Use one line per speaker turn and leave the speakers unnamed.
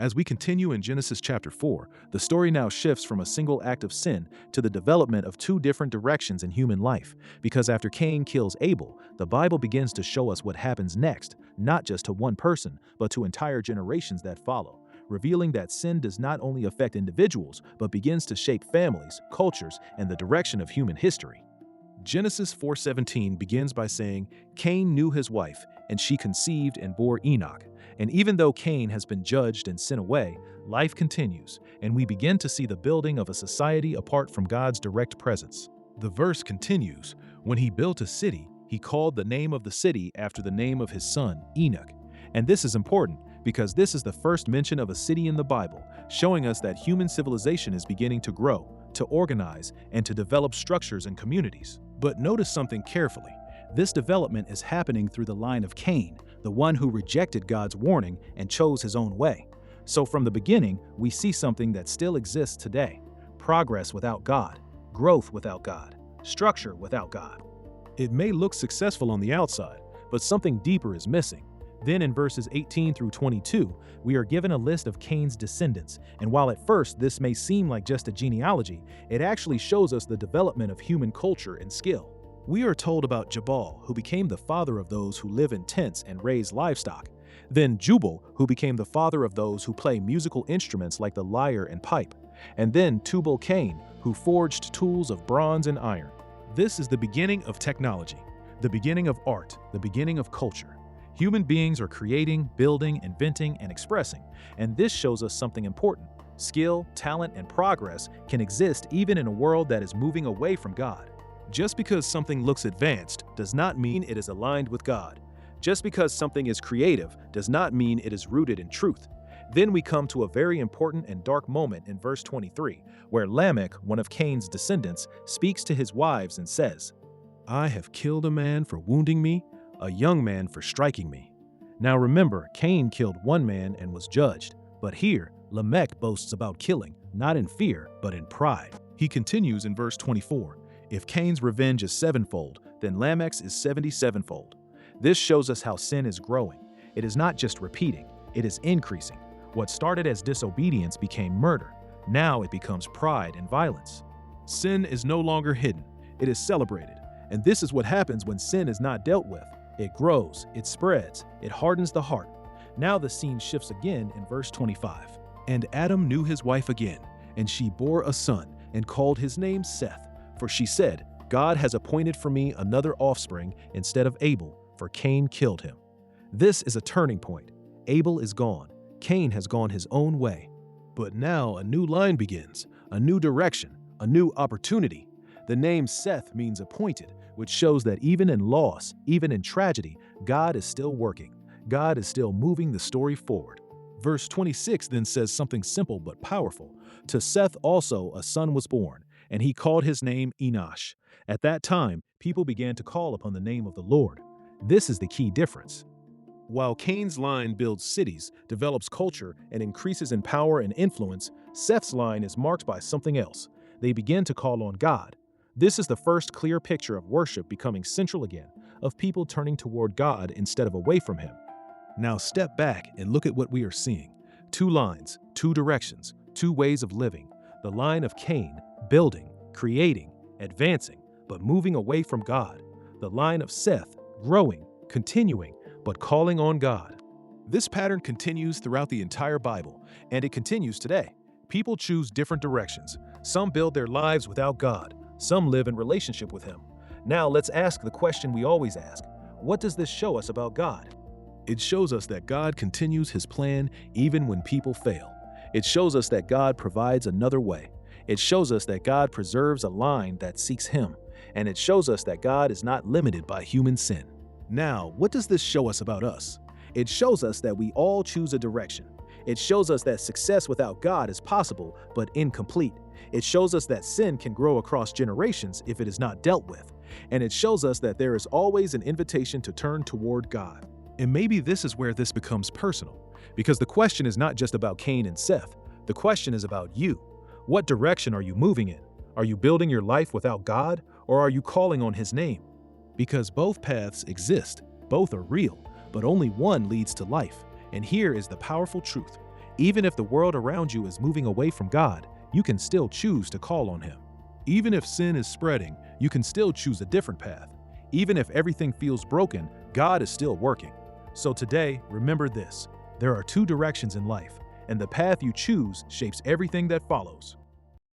As we continue in Genesis chapter 4, the story now shifts from a single act of sin to the development of two different directions in human life. Because after Cain kills Abel, the Bible begins to show us what happens next, not just to one person, but to entire generations that follow, revealing that sin does not only affect individuals, but begins to shape families, cultures, and the direction of human history. Genesis 4:17 begins by saying, Cain knew his wife, and she conceived and bore Enoch. And even though Cain has been judged and sent away, life continues, and we begin to see the building of a society apart from God's direct presence. The verse continues, when he built a city, he called the name of the city after the name of his son, Enoch. And this is important because this is the first mention of a city in the Bible, showing us that human civilization is beginning to grow, to organize, and to develop structures and communities. But notice something carefully. This development is happening through the line of Cain, the one who rejected God's warning and chose his own way. So from the beginning, we see something that still exists today: progress without God, growth without God, structure without God. It may look successful on the outside, but something deeper is missing. Then in verses 18 through 22, we are given a list of Cain's descendants, and while at first this may seem like just a genealogy, it actually shows us the development of human culture and skill. We are told about Jabal, who became the father of those who live in tents and raise livestock. Then Jubal, who became the father of those who play musical instruments like the lyre and pipe. And then Tubal-Cain, who forged tools of bronze and iron. This is the beginning of technology, the beginning of art, the beginning of culture. Human beings are creating, building, inventing, and expressing, and this shows us something important. Skill, talent, and progress can exist even in a world that is moving away from God. Just because something looks advanced does not mean it is aligned with God. Just because something is creative does not mean it is rooted in truth. Then we come to a very important and dark moment in verse 23, where Lamech, one of Cain's descendants, speaks to his wives and says, I have killed a man for wounding me, a young man for striking me. Now remember, Cain killed one man and was judged. But here, Lamech boasts about killing, not in fear, but in pride. He continues in verse 24, if Cain's revenge is sevenfold, then Lamech's is 77-fold. This shows us how sin is growing. It is not just repeating, it is increasing. What started as disobedience became murder. Now it becomes pride and violence. Sin is no longer hidden, it is celebrated. And this is what happens when sin is not dealt with. It grows, it spreads, it hardens the heart. Now the scene shifts again in verse 25. And Adam knew his wife again, and she bore a son, and called his name Seth. For she said, God has appointed for me another offspring instead of Abel, for Cain killed him. This is a turning point. Abel is gone. Cain has gone his own way. But now a new line begins, a new direction, a new opportunity. The name Seth means appointed, which shows that even in loss, even in tragedy, God is still working. God is still moving the story forward. Verse 26 then says something simple but powerful. To Seth also a son was born, and he called his name Enosh. At that time, people began to call upon the name of the Lord. This is the key difference. While Cain's line builds cities, develops culture, and increases in power and influence, Seth's line is marked by something else. They begin to call on God. This is the first clear picture of worship becoming central again, of people turning toward God instead of away from Him. Now step back and look at what we are seeing. Two lines, two directions, two ways of living. The line of Cain, building, creating, advancing, but moving away from God. The line of Seth, growing, continuing, but calling on God. This pattern continues throughout the entire Bible, and it continues today. People choose different directions. Some build their lives without God. Some live in relationship with Him. Now let's ask the question we always ask. What does this show us about God? It shows us that God continues His plan even when people fail. It shows us that God provides another way. It shows us that God preserves a line that seeks Him. And it shows us that God is not limited by human sin. Now, what does this show us about us? It shows us that we all choose a direction. It shows us that success without God is possible, but incomplete. It shows us that sin can grow across generations if it is not dealt with. And it shows us that there is always an invitation to turn toward God. And maybe this is where this becomes personal, because the question is not just about Cain and Seth. The question is about you. What direction are you moving in? Are you building your life without God, or are you calling on His name? Because both paths exist, both are real, but only one leads to life. And here is the powerful truth. Even if the world around you is moving away from God, you can still choose to call on Him. Even if sin is spreading, you can still choose a different path. Even if everything feels broken, God is still working. So today, remember this: there are two directions in life, and the path you choose shapes everything that follows.